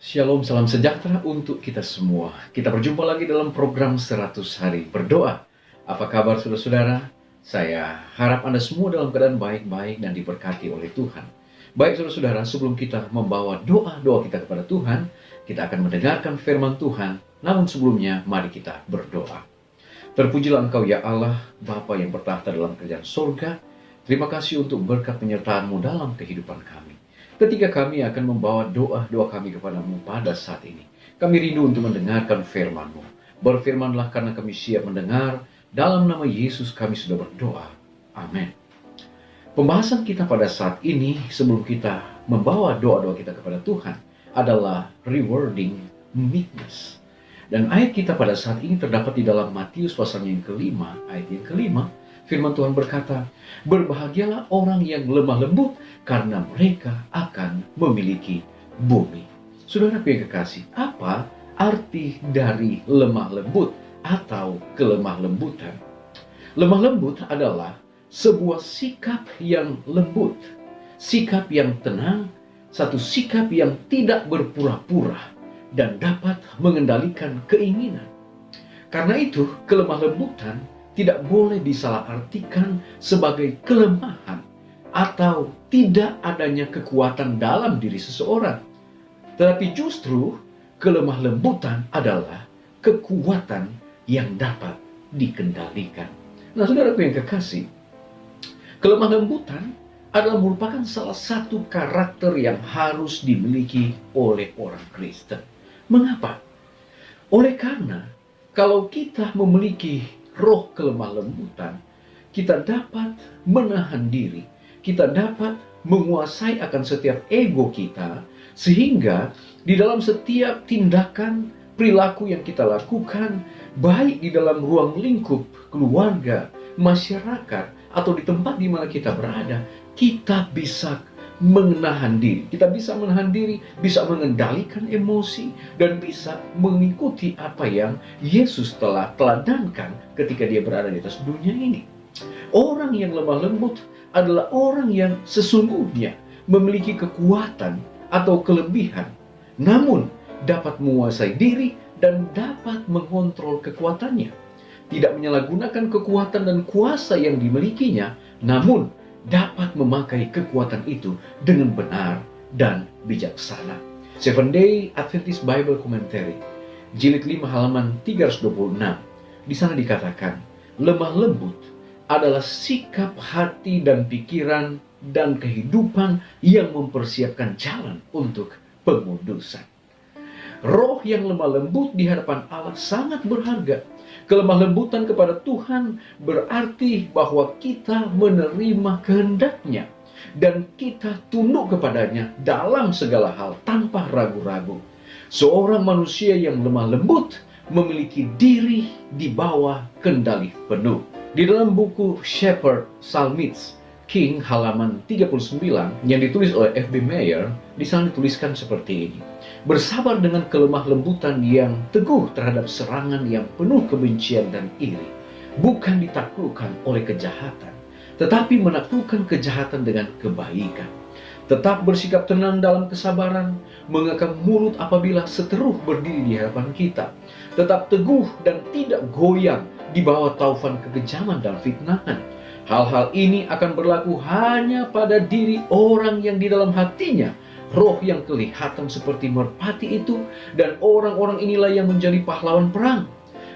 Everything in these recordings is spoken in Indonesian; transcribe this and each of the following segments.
Shalom, salam sejahtera untuk kita semua. Kita berjumpa lagi dalam program 100 Hari Berdoa. Apa kabar saudara-saudara? Saya harap Anda semua dalam keadaan baik-baik dan diberkati oleh Tuhan. Baik saudara-saudara, sebelum kita membawa doa-doa kita kepada Tuhan, kita akan mendengarkan firman Tuhan. Namun sebelumnya, mari kita berdoa. Terpujilah Engkau ya Allah, Bapa yang bertahta dalam kerajaan surga. Terima kasih untuk berkat penyertaan-Mu dalam kehidupan kami. Ketika kami akan membawa doa-doa kami kepadamu pada saat ini, kami rindu untuk mendengarkan firman-Mu. Berfirmanlah karena kami siap mendengar. Dalam nama Yesus kami sudah berdoa. Amin. Pembahasan kita pada saat ini, sebelum kita membawa doa-doa kita kepada Tuhan, adalah rewarding meekness. Dan ayat kita pada saat ini terdapat di dalam Matius pasal yang kelima, ayat yang kelima. Firman Tuhan berkata, berbahagialah orang yang lemah lembut, karena mereka akan memiliki bumi. Saudaraku yang kekasih, apa arti dari lemah lembut atau kelemah lembutan? Lemah lembut adalah sebuah sikap yang lembut, sikap yang tenang, satu sikap yang tidak berpura-pura, dan dapat mengendalikan keinginan. Karena itu, kelemah lembutan tidak boleh disalahartikan sebagai kelemahan atau tidak adanya kekuatan dalam diri seseorang. Tetapi justru kelemah lembutan adalah kekuatan yang dapat dikendalikan. Nah, saudaraku yang kekasih, kelemah lembutan adalah merupakan salah satu karakter yang harus dimiliki oleh orang Kristen. Mengapa? Oleh karena kalau kita memiliki roh kelemah lembutan, kita dapat menahan diri, kita dapat menguasai akan setiap ego kita, sehingga di dalam setiap tindakan perilaku yang kita lakukan, baik di dalam ruang lingkup keluarga, masyarakat, atau di tempat di mana kita berada, kita bisa menahan diri. Kita bisa menahan diri, bisa mengendalikan emosi, dan bisa mengikuti apa yang Yesus telah teladankan ketika dia berada di atas dunia ini. Orang yang lemah lembut adalah orang yang sesungguhnya memiliki kekuatan atau kelebihan, namun dapat menguasai diri dan dapat mengontrol kekuatannya. Tidak menyalahgunakan kekuatan dan kuasa yang dimilikinya, namun dapat memakai kekuatan itu dengan benar dan bijaksana. Seventh Day Adventist Bible Commentary, jilid 5 halaman 326. Di sana dikatakan, lemah lembut adalah sikap hati dan pikiran dan kehidupan yang mempersiapkan jalan untuk pengudusan. Roh yang lemah lembut di hadapan Allah sangat berharga. Kelemah lembutan kepada Tuhan berarti bahwa kita menerima kehendak-Nya dan kita tunduk kepadanya dalam segala hal tanpa ragu-ragu. Seorang manusia yang lemah lembut memiliki diri di bawah kendali penuh. Di dalam buku Shepherd Psalmist King halaman 39 yang ditulis oleh F.B. Meyer, di sana dituliskan seperti ini. Bersabar dengan kelemah lembutan yang teguh terhadap serangan yang penuh kebencian dan iri, bukan ditaklukkan oleh kejahatan, tetapi menaklukkan kejahatan dengan kebaikan. Tetap bersikap tenang dalam kesabaran, mengekang mulut apabila seteruh berdiri di hadapan kita. Tetap teguh dan tidak goyang di bawah taufan kekejaman dan fitnahan. Hal-hal ini akan berlaku hanya pada diri orang yang di dalam hatinya roh yang kelihatan seperti merpati itu, dan orang-orang inilah yang menjadi pahlawan perang.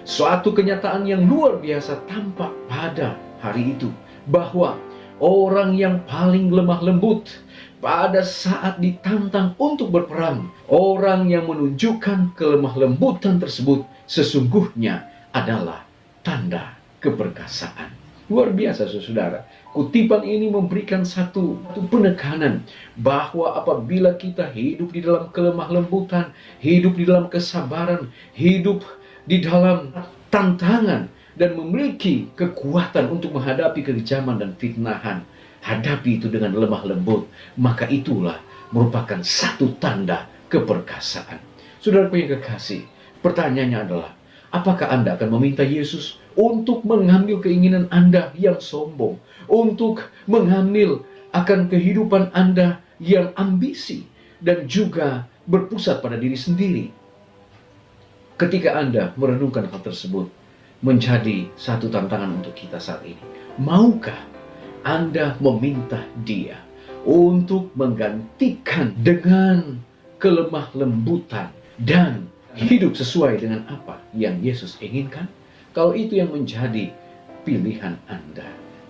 Suatu kenyataan yang luar biasa tampak pada hari itu, bahwa orang yang paling lemah lembut pada saat ditantang untuk berperang, orang yang menunjukkan kelemah lembutan tersebut sesungguhnya adalah tanda keperkasaan. Luar biasa saudara. Kutipan ini memberikan satu penekanan bahwa apabila kita hidup di dalam kelemah lembutan, hidup di dalam kesabaran, hidup di dalam tantangan, dan memiliki kekuatan untuk menghadapi kekejaman dan fitnahan, hadapi itu dengan lemah lembut, maka itulah merupakan satu tanda keperkasaan. Saudaraku yang kekasih, pertanyaannya adalah, apakah Anda akan meminta Yesus untuk mengambil keinginan Anda yang sombong, untuk mengambil akan kehidupan Anda yang ambisi, dan juga berpusat pada diri sendiri. Ketika Anda merenungkan hal tersebut, menjadi satu tantangan untuk kita saat ini. Maukah Anda meminta Dia untuk menggantikan dengan kelemah lembutan dan hidup sesuai dengan apa yang Yesus inginkan? Kalau itu yang menjadi pilihan Anda,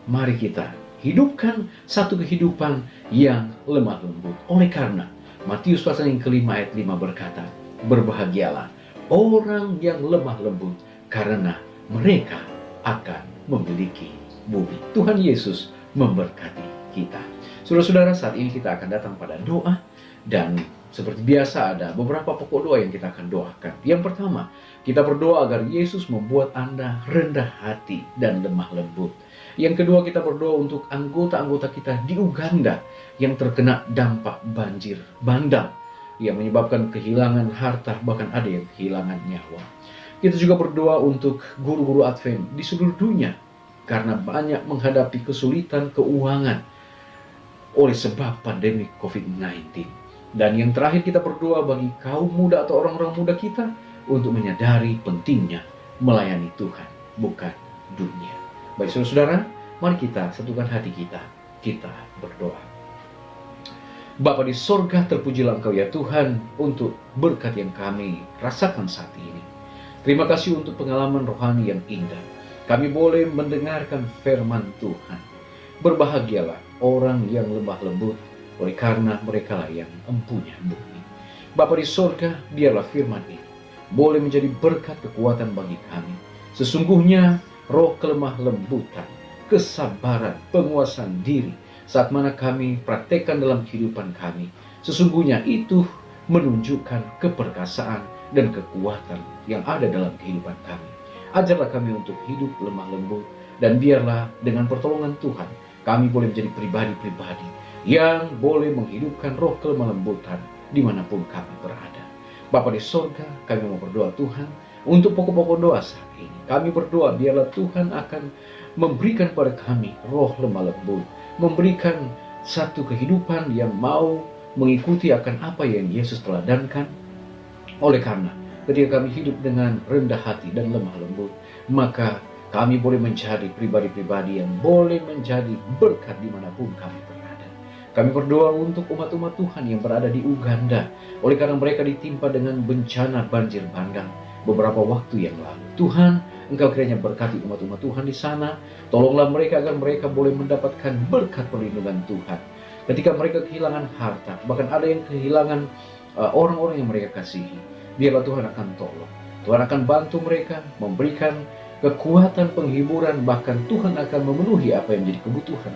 mari kita hidupkan satu kehidupan yang lemah lembut. Oleh karena Matius pasal yang kelima ayat 5 berkata, berbahagialah orang yang lemah lembut, karena mereka akan memiliki bumi. Tuhan Yesus memberkati kita. Saudara-saudara, saat ini kita akan datang pada doa, dan seperti biasa ada beberapa pokok doa yang kita akan doakan. Yang pertama, kita berdoa agar Yesus membuat Anda rendah hati dan lemah lembut. Yang kedua, kita berdoa untuk anggota-anggota kita di Uganda yang terkena dampak banjir bandang yang menyebabkan kehilangan harta, bahkan ada yang kehilangan nyawa. Kita juga berdoa untuk guru-guru Advent di seluruh dunia karena banyak menghadapi kesulitan keuangan oleh sebab pandemi COVID-19. Dan yang terakhir, kita berdoa bagi kaum muda atau orang-orang muda kita untuk menyadari pentingnya melayani Tuhan, bukan dunia. Baik saudara-saudara, mari kita satukan hati kita. Kita berdoa. Bapa di sorga, terpujilah Engkau ya Tuhan untuk berkat yang kami rasakan saat ini. Terima kasih untuk pengalaman rohani yang indah. Kami boleh mendengarkan firman Tuhan. Berbahagialah orang yang lemah lembut, oleh karena mereka lah yang empunya bumi. Bapa di sorga, biarlah firman ini boleh menjadi berkat kekuatan bagi kami. Sesungguhnya roh kelemah lembutan, kesabaran, penguasaan diri, saat mana kami praktekkan dalam kehidupan kami, sesungguhnya itu menunjukkan keperkasaan dan kekuatan yang ada dalam kehidupan kami. Ajarlah kami untuk hidup lemah lembut, dan biarlah dengan pertolongan Tuhan kami boleh menjadi pribadi-pribadi yang boleh menghidupkan roh kelemah lembutan dimanapun kami berada. Bapa di sorga, kami mau berdoa Tuhan untuk pokok-pokok doa saat ini. Kami berdoa biarlah Tuhan akan memberikan pada kami roh lemah lembut, memberikan satu kehidupan yang mau mengikuti akan apa yang Yesus teladankan. Oleh karena ketika kami hidup dengan rendah hati dan lemah lembut, maka kami boleh menjadi pribadi-pribadi yang boleh menjadi berkat dimanapun kami berada. Kami berdoa untuk umat-umat Tuhan yang berada di Uganda, oleh karena mereka ditimpa dengan bencana banjir bandang beberapa waktu yang lalu. Tuhan, Engkau kiranya berkati umat-umat Tuhan di sana. Tolonglah mereka agar mereka boleh mendapatkan berkat perlindungan Tuhan. Ketika mereka kehilangan harta, bahkan ada yang kehilangan orang-orang yang mereka kasihi, biarlah Tuhan akan tolong. Tuhan akan bantu mereka, memberikan kekuatan penghiburan, bahkan Tuhan akan memenuhi apa yang menjadi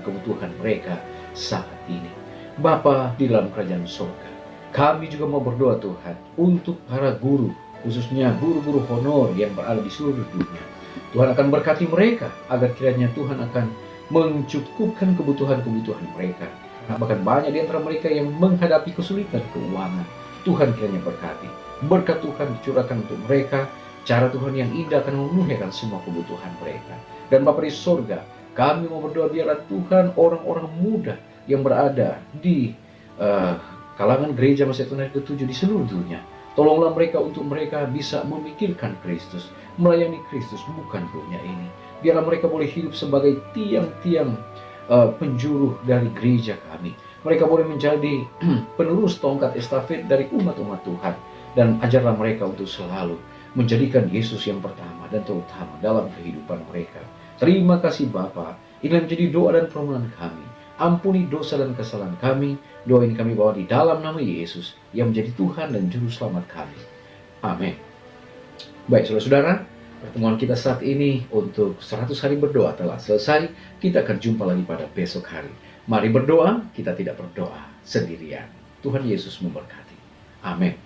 kebutuhan mereka saat ini. Bapa di dalam kerajaan surga, kami juga mau berdoa Tuhan untuk para guru, khususnya guru-guru honor yang berada di seluruh dunia. Tuhan akan berkati mereka agar kiranya Tuhan akan mencukupkan kebutuhan-kebutuhan mereka. Bahkan banyak di antara mereka yang menghadapi kesulitan keuangan. Tuhan kiranya berkati. Berkat Tuhan dicurahkan untuk mereka. Cara Tuhan yang indah akan memenuhi semua kebutuhan mereka. Dan Bapa di sorga, kami mau berdoa biarlah Tuhan orang-orang muda yang berada di kalangan gereja Masa Tuhan ke-7 di seluruh dunia. Tolonglah mereka untuk mereka bisa memikirkan Kristus, melayani Kristus, bukan dunia ini. Biarlah mereka boleh hidup sebagai tiang-tiang penjuru dari gereja kami. Mereka boleh menjadi penerus tongkat estafet dari umat-umat Tuhan. Dan ajarlah mereka untuk selalu menjadikan Yesus yang pertama dan terutama dalam kehidupan mereka. Terima kasih Bapa. Inilah menjadi doa dan permohonan kami. Ampuni dosa dan kesalahan kami. Doa ini kami bawa di dalam nama Yesus yang menjadi Tuhan dan Juru Selamat kami. Amin. Baik saudara-saudara, pertemuan kita saat ini untuk 100 hari berdoa telah selesai. Kita akan jumpa lagi pada besok hari. Mari berdoa, kita tidak berdoa sendirian. Tuhan Yesus memberkati. Amin.